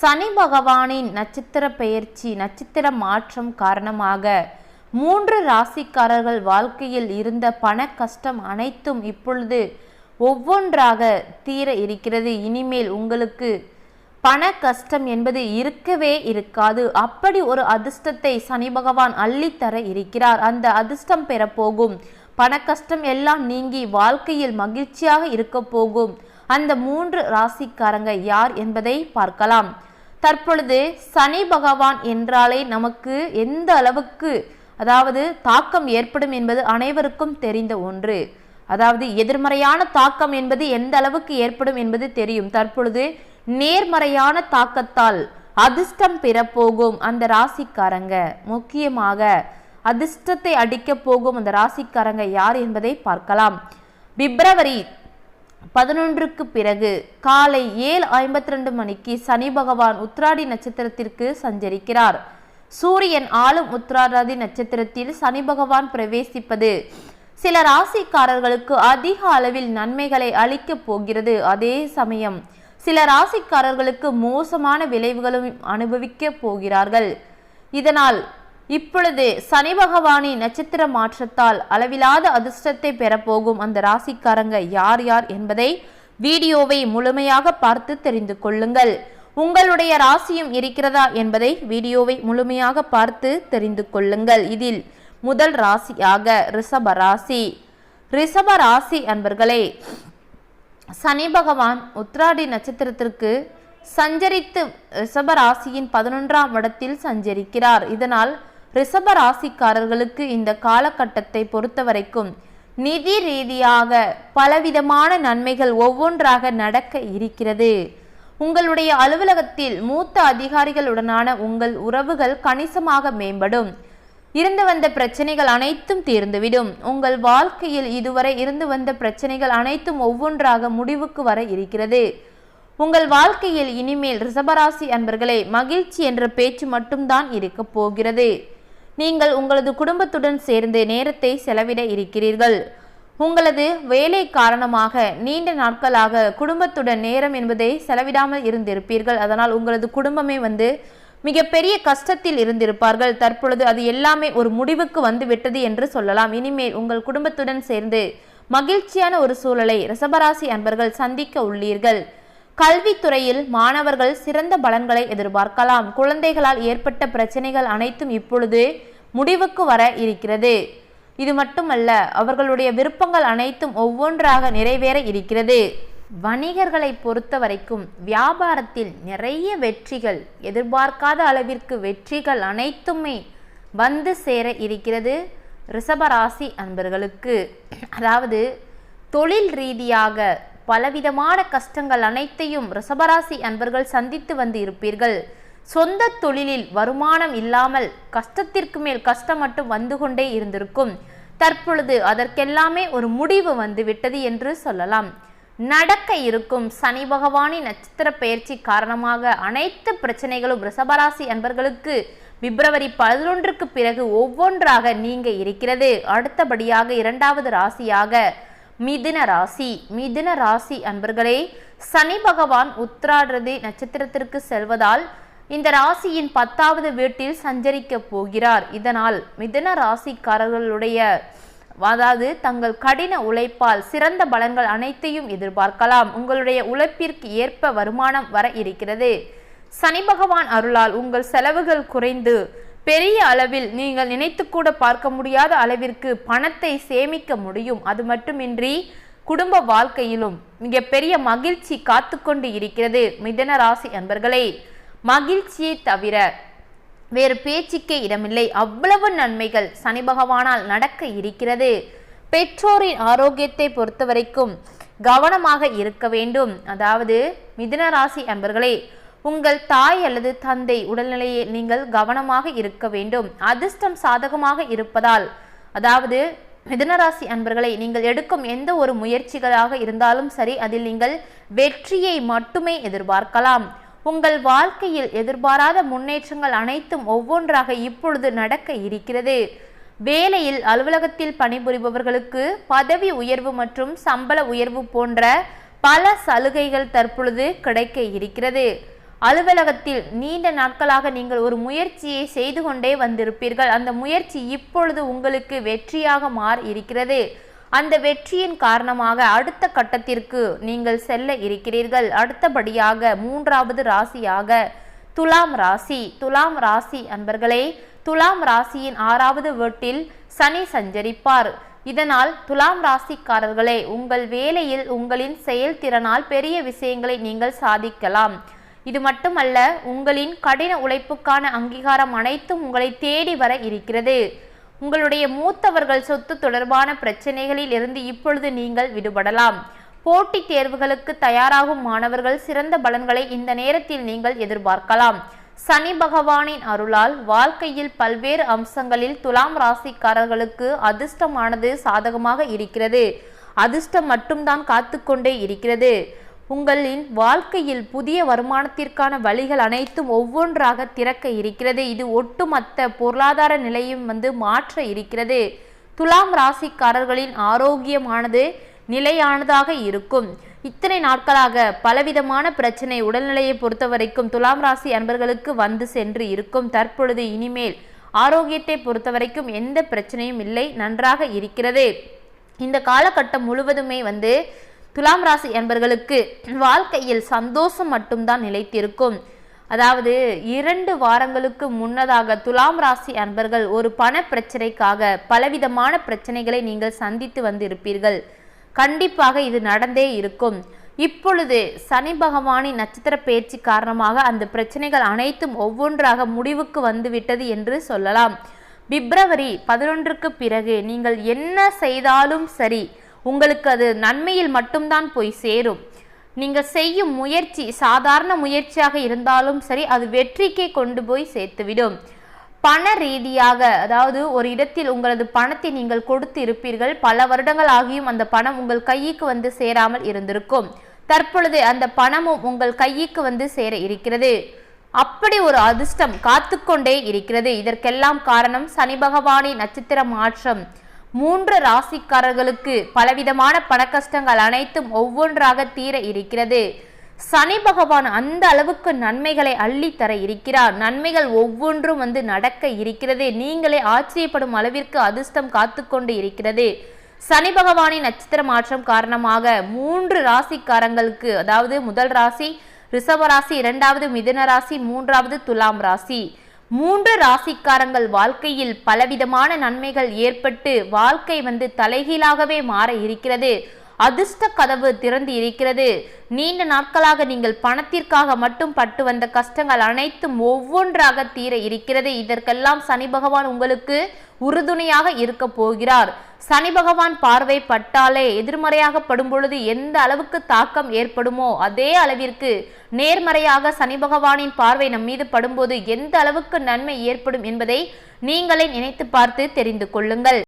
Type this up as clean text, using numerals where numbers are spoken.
சனி பகவானின் நட்சத்திர பெயர்ச்சி நட்சத்திர மாற்றம் காரணமாக 3 ராசிக்காரர்கள் வாழ்க்கையில் இருந்த பண கஷ்டம் அனைத்தும் இப்பொழுது ஒவ்வொன்றாக தீர இருக்கிறது. இனிமேல் உங்களுக்கு பண கஷ்டம் என்பது இருக்கவே இருக்காது. அப்படி ஒரு அதிர்ஷ்டத்தை சனி பகவான் அள்ளித்தர இருக்கிறார். அந்த அதிர்ஷ்டம் பெறப்போகும் பண கஷ்டம் எல்லாம் நீங்கி வாழ்க்கையில் மகிழ்ச்சியாக இருக்க போகும் அந்த 3 ராசிக்காரங்க யார் என்பதை பார்க்கலாம். தற்பொழுது சனி பகவான் என்றாலே நமக்கு எந்த அளவுக்கு தாக்கம் ஏற்படும் என்பது அனைவருக்கும் தெரிந்த ஒன்று. எதிர்மறையான தாக்கம் என்பது எந்த அளவுக்கு ஏற்படும் என்பது தெரியும். தற்பொழுது நேர்மறையான தாக்கத்தால் அதிர்ஷ்டம் பெறப்போகும் அந்த ராசிக்காரங்க, முக்கியமாக அதிர்ஷ்டத்தை அடிக்க போகும் அந்த ராசிக்காரங்க யார் என்பதை பார்க்கலாம். பிப்ரவரி 11க்கு பிறகு காலை 7:52 மணிக்கு சனி பகவான் உத்திராடி நட்சத்திரத்திற்கு சஞ்சரிக்கிறார். சூரியன் ஆளும் உத்திராடி நட்சத்திரத்தில் சனி பகவான் பிரவேசிப்பது சில ராசிக்காரர்களுக்கு அதிக அளவில் நன்மைகளை அளிக்கப் போகிறது. அதே சமயம் சில ராசிக்காரர்களுக்கு மோசமான விளைவுகளும் அனுபவிக்க போகிறார்கள். இதனால் இப்பொழுது சனி பகவானின் நட்சத்திர மாற்றத்தால் அளவிலாத அதிர்ஷ்டத்தை பெறப்போகும் அந்த ராசிக்காரங்க யார் யார் என்பதை வீடியோவை முழுமையாக பார்த்து தெரிந்து கொள்ளுங்கள். உங்களுடைய ராசியும் இருக்கிறதா என்பதை வீடியோவை முழுமையாக பார்த்து தெரிந்து கொள்ளுங்கள். இதில் முதல் ராசியாக ரிஷப ராசி அன்பர்களே, சனி பகவான் உத்திராடி நட்சத்திரத்திற்கு சஞ்சரித்து ரிஷப ராசியின் 11ஆம் இடத்தில் சஞ்சரிக்கிறார். இதனால் ரிஷப ராசிக்காரர்களுக்கு இந்த காலகட்டத்தை பொறுத்தவரைக்கும் நிதி ரீதியாக பலவிதமான நன்மைகள் ஒவ்வொன்றாக நடக்க இருக்கிறது. உங்களுடைய அலுவலகத்தில் மூத்த அதிகாரிகளுடனான உங்கள் உறவுகள் கணிசமாக மேம்படும். இருந்து வந்த பிரச்சனைகள் அனைத்தும் தீர்ந்துவிடும். உங்கள் வாழ்க்கையில் இதுவரை இருந்து வந்த பிரச்சனைகள் அனைத்தும் ஒவ்வொன்றாக முடிவுக்கு வர இருக்கிறது. உங்கள் வாழ்க்கையில் இனிமேல் ரிஷபராசி அன்பர்களே மகிழ்ச்சி என்ற பேச்சு மட்டும்தான் இருக்க போகிறது. நீங்கள் உங்களது குடும்பத்துடன் சேர்ந்து நேரத்தை செலவிட இருக்கிறீர்கள். உங்களது வேலை காரணமாக நீண்ட நாட்களாக குடும்பத்துடன் நேரம் என்பதை செலவிடாமல் இருந்திருப்பீர்கள். அதனால் உங்களது குடும்பமே மிகப்பெரிய கஷ்டத்தில் இருந்திருப்பார்கள். தற்பொழுது அது எல்லாமே ஒரு முடிவுக்கு வந்து விட்டது என்று சொல்லலாம். இனிமேல் உங்கள் குடும்பத்துடன் சேர்ந்து மகிழ்ச்சியான ஒரு சூழலை ரிஷபராசி அன்பர்கள் சந்திக்க உள்ளீர்கள். கல்வித்துறையில் மாணவர்கள் சிறந்த பலன்களை எதிர்பார்க்கலாம். குழந்தைகளால் ஏற்பட்ட பிரச்சனைகள் அனைத்தும் இப்பொழுது முடிவுக்கு வர இருக்கிறது. இது மட்டுமல்ல, அவர்களுடைய விருப்பங்கள் அனைத்தும் ஒவ்வொன்றாக நிறைவேற இருக்கிறது. வணிகர்களை பொறுத்த வரைக்கும் வியாபாரத்தில் நிறைய வெற்றிகள், எதிர்பார்க்காத அளவிற்கு வெற்றிகள் அனைத்துமே வந்து சேர இருக்கிறது ரிஷபராசி அன்பர்களுக்கு. தொழில் ரீதியாக பலவிதமான கஷ்டங்கள் அனைத்தையும் ரிஷபராசி அன்பர்கள் சந்தித்து வந்து இருப்பீர்கள். சொந்த தொழிலில் வருமானம் இல்லாமல் கஷ்டத்திற்கு மேல் கஷ்டம் மட்டும் வந்து கொண்டே இருந்திருக்கும். தற்பொழுது அதற்கெல்லாமே ஒரு முடிவு வந்து விட்டது என்று சொல்லலாம். நடக்க இருக்கும் சனி பகவானின் நட்சத்திர பெயர்ச்சி காரணமாக அனைத்து பிரச்சனைகளும் ரிஷபராசி அன்பர்களுக்கு பிப்ரவரி 11க்கு பிறகு ஒவ்வொன்றாக நீங்க இருக்கிறது. அடுத்தபடியாக 2வது ராசியாக மிதுன ராசி அன்பர்களே, சனி பகவான் உத்திராடி நட்சத்திரத்திற்கு செல்வதால் இந்த ராசியின் 10வது வீட்டில் சஞ்சரிக்க போகிறார். இதனால் மிதுன ராசிக்காரர்களுடைய தங்கள் கடின உழைப்பால் சிறந்த பலன்கள் அனைத்தையும் எதிர்பார்க்கலாம். உங்களுடைய உழைப்பிற்கு ஏற்ப வருமானம் வர இருக்கிறது. சனி பகவான் அருளால் உங்கள் செலவுகள் குறைந்து பெரிய அளவில் நீங்கள் நினைத்து கூட பார்க்க முடியாத அளவிற்கு பணத்தை சேமிக்க முடியும். அது மட்டுமின்றி குடும்ப வாழ்க்கையிலும் மிகப்பெரிய மகிழ்ச்சி காத்து கொண்டு இருக்கிறது. மிதுன ராசி அன்பர்களே, மகிழ்ச்சியை தவிர வேறு பேச்சுக்கே இடமில்லை. அவ்வளவு நன்மைகள் சனி பகவானால் நடக்க இருக்கிறது. பெற்றோரின் ஆரோக்கியத்தை பொறுத்தவரைக்கும் கவனமாக இருக்க வேண்டும். மிதுன ராசி அன்பர்களே, உங்கள் தாய் அல்லது தந்தை உடல்நிலையை நீங்கள் கவனமாக இருக்க வேண்டும். அதிர்ஷ்டம் சாதகமாக இருப்பதால் மிதுனராசி அன்பர்களை நீங்கள் எடுக்கும் எந்த ஒரு முயற்சிகளாக இருந்தாலும் சரி, அதில் நீங்கள் வெற்றியை மட்டுமே எதிர்பார்க்கலாம். உங்கள் வாழ்க்கையில் எதிர்பாராத முன்னேற்றங்கள் அனைத்தும் ஒவ்வொன்றாக இப்பொழுது நடக்க இருக்கிறது. வேலையில் அலுவலகத்தில் பணிபுரிபவர்களுக்கு பதவி உயர்வு மற்றும் சம்பள உயர்வு போன்ற பல சலுகைகள் தற்பொழுது கிடைக்க இருக்கிறது. அலுவலகத்தில் நீண்ட நாட்களாக நீங்கள் ஒரு முயற்சியை செய்து கொண்டே வந்திருப்பீர்கள். அந்த முயற்சி இப்பொழுது உங்களுக்கு வெற்றியாக மாறி இருக்கிறது. அந்த வெற்றியின் காரணமாக அடுத்த கட்டத்திற்கு நீங்கள் செல்ல இருக்கிறீர்கள். அடுத்தபடியாக மூன்றாவது ராசியாக துலாம் ராசி. துலாம் ராசி அன்பர்களே, துலாம் ராசியின் 6வது வீட்டில் சனி சஞ்சரிப்பார். இதனால் துலாம் ராசிக்காரர்களே, உங்கள் வேலையில் உங்களின் செயல்திறனால் பெரிய விஷயங்களை நீங்கள் சாதிக்கலாம். இது மட்டுமல்ல, உங்களின் கடின உழைப்புக்கான அங்கீகாரம் அனைத்தும் உங்களை தேடி வர இருக்கிறது. உங்களுடைய மூத்தவர்கள் சொத்து தொடர்பான பிரச்சனைகளில் இருந்து இப்பொழுது நீங்கள் விடுபடலாம். போட்டித் தேர்வுகளுக்கு தயாராகும் மாணவர்கள் சிறந்த பலன்களை இந்த நேரத்தில் நீங்கள் எதிர்பார்க்கலாம். சனி பகவானின் அருளால் வாழ்க்கையில் பல்வேறு அம்சங்களில் துலாம் ராசிக்காரர்களுக்கு அதிர்ஷ்டமானது சாதகமாக இருக்கிறது. அதிர்ஷ்டம் மட்டும்தான் காத்து கொண்டே இருக்கிறது. உங்களின் வாழ்க்கையில் புதிய வருமானத்திற்கான வழிகள் அனைத்தும் ஒவ்வொன்றாக திறக்க இருக்கிறது. இது ஒட்டுமொத்த பொருளாதார நிலையும் மாற்ற இருக்கிறது. துலாம் ராசிக்காரர்களின் ஆரோக்கியமானது நிலையானதாக இருக்கும். இத்தனை நாட்களாக பலவிதமான பிரச்சனை உடல்நிலையை பொறுத்த வரைக்கும் துலாம் ராசி அன்பர்களுக்கு வந்து சென்று இருக்கும். தற்பொழுது இனிமேல் ஆரோக்கியத்தை பொறுத்த வரைக்கும் எந்த பிரச்சனையும் இல்லை, நன்றாக இருக்கிறது. இந்த காலகட்டம் முழுவதுமே துலாம் ராசி அன்பர்களுக்கு வாழ்க்கையில் சந்தோஷம் மட்டும்தான் நிலைத்திருக்கும். அதாவது 2 வாரங்களுக்கு முன்னதாக துலாம் ராசி அன்பர்கள் ஒரு பண பிரச்சனைக்காக பலவிதமான பிரச்சனைகளை நீங்கள் சந்தித்து வந்திருப்பீர்கள். கண்டிப்பாக இது நடந்தே இருக்கும். இப்பொழுது சனி பகவானின் நட்சத்திர பயிற்சி காரணமாக அந்த பிரச்சனைகள் அனைத்தும் ஒவ்வொன்றாக முடிவுக்கு வந்துவிட்டது என்று சொல்லலாம். பிப்ரவரி 11க்கு பிறகு நீங்கள் என்ன செய்தாலும் சரி, உங்களுக்கு அது நன்மையில் மட்டும்தான் போய் சேரும். நீங்கள் செய்யும் முயற்சி சாதாரண முயற்சியாக இருந்தாலும் சரி, அது வெற்றிக்கே கொண்டு போய் சேர்த்துவிடும். பண ரீதியாக, அதாவது ஒரு இடத்தில் உங்களது பணத்தை நீங்கள் கொடுத்து இருப்பீர்கள். பல வருடங்கள் ஆகியும் அந்த பணம் உங்கள் கைக்கு சேராமல் இருந்திருக்கும். தற்பொழுது அந்த பணமும் உங்கள் கைக்கு சேர இருக்கிறது. அப்படி ஒரு அதிர்ஷ்டம் காத்து கொண்டே இருக்கிறது. இதற்கெல்லாம் காரணம் சனி பகவானின் நட்சத்திர மாற்றம். 3 ராசிக்காரர்களுக்கு பலவிதமான பண கஷ்டங்கள் அனைத்தும் ஒவ்வொன்றாக தீர இருக்கிறது. சனி பகவான் அந்த அளவுக்கு நன்மைகளை அள்ளி தர இருக்கிறார். நன்மைகள் ஒவ்வொன்றும் நடக்க இருக்கிறது. நீங்களே ஆச்சரியப்படும் அளவிற்கு அதிர்ஷ்டம் காத்து கொண்டு இருக்கிறது. சனி பகவானின் நட்சத்திர மாற்றம் காரணமாக 3 ராசிக்காரங்களுக்கு, அதாவது முதல் ராசி ரிஷப ராசி, 2வது மிதுன ராசி, 3வது துலாம் ராசி, 3 ராசிக்காரங்கள் வாழ்க்கையில் பலவிதமான நன்மைகள் ஏற்பட்டு வாழ்க்கை தலைகீழாகவே மாற இருக்கிறது. அதிர்ஷ்ட கதவு திறந்து இருக்கிறது. நீண்ட நாட்களாக நீங்கள் பணத்திற்காக மட்டும் பட்டு வந்த கஷ்டங்கள் அனைத்தும் ஒவ்வொன்றாக தீர இருக்கிறது. இதற்கெல்லாம் சனி பகவான் உங்களுக்கு உறுதுணையாக இருக்க போகிறார். சனி பகவான் பார்வை பட்டாலே, எதிர்மறையாக படும் பொழுது எந்த அளவுக்கு தாக்கம் ஏற்படுமோ அதே அளவிற்கு நேர்மறையாக சனி பகவானின் பார்வை நம் மீது படும்போது எந்த அளவுக்கு நன்மை ஏற்படும் என்பதை நீங்களே நினைத்து பார்த்து தெரிந்து கொள்ளுங்கள்.